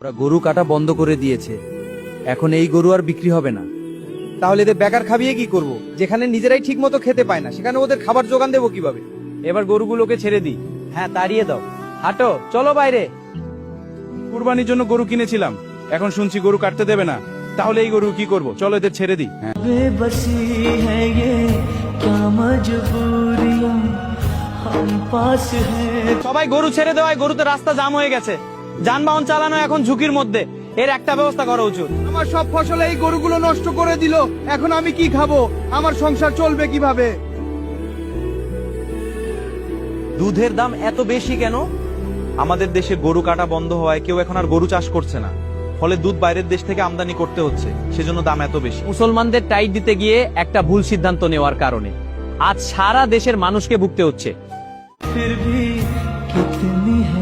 ওরা গরু কাটা বন্ধ করে দিয়েছে, এখন এই গরু আর বিক্রি হবে না। তাহলে এদের বেকার খাবিয়ে কি করব? যেখানে নিজেরাই ঠিক মতো খেতে পায় না, সেখানে ওদের খাবার জোগান দেবো কিভাবে? এবার গরুগুলোকে ছেড়ে দিই। হ্যাঁ, তাড়িয়ে দাও। হাঁটো, চলো বাইরে। কুরবানির জন্য গরু কিনেছিলাম, এখন শুনছি গরু কাটতে দেবে না। তাহলে এই গরু কি করব? চলো এদের ছেড়ে দিই। হ্যাঁ, बेबसी है ये क्या मजबूरियां हम पास है। সবাই গরু ছেড়ে দেওয়ায় গরুতে রাস্তা জাম হয়ে গেছে, যানবাহন চালানো এখন ঝুঁকির মধ্যে। এর একটা ব্যবস্থা করা উচিত। আমার সব ফসল এই গরুগুলো নষ্ট করে দিল, এখন আমি কি খাবো? আমার সংসার চলবে কিভাবে? দুধের দাম এত বেশি কেন? আমাদের দেশে গরু কাটা বন্ধ হওয়ায় কেউ এখন আর গরু চাষ করছে না, ফলে দুধ বাইরের দেশ থেকে আমদানি করতে হচ্ছে, সেজন্য দাম এত বেশি। মুসলমানদের টাইট দিতে গিয়ে একটা ভুল সিদ্ধান্ত নেওয়ার কারণে আজ সারা দেশের মানুষকে ভুগতে হচ্ছে। फिर भी कितनी है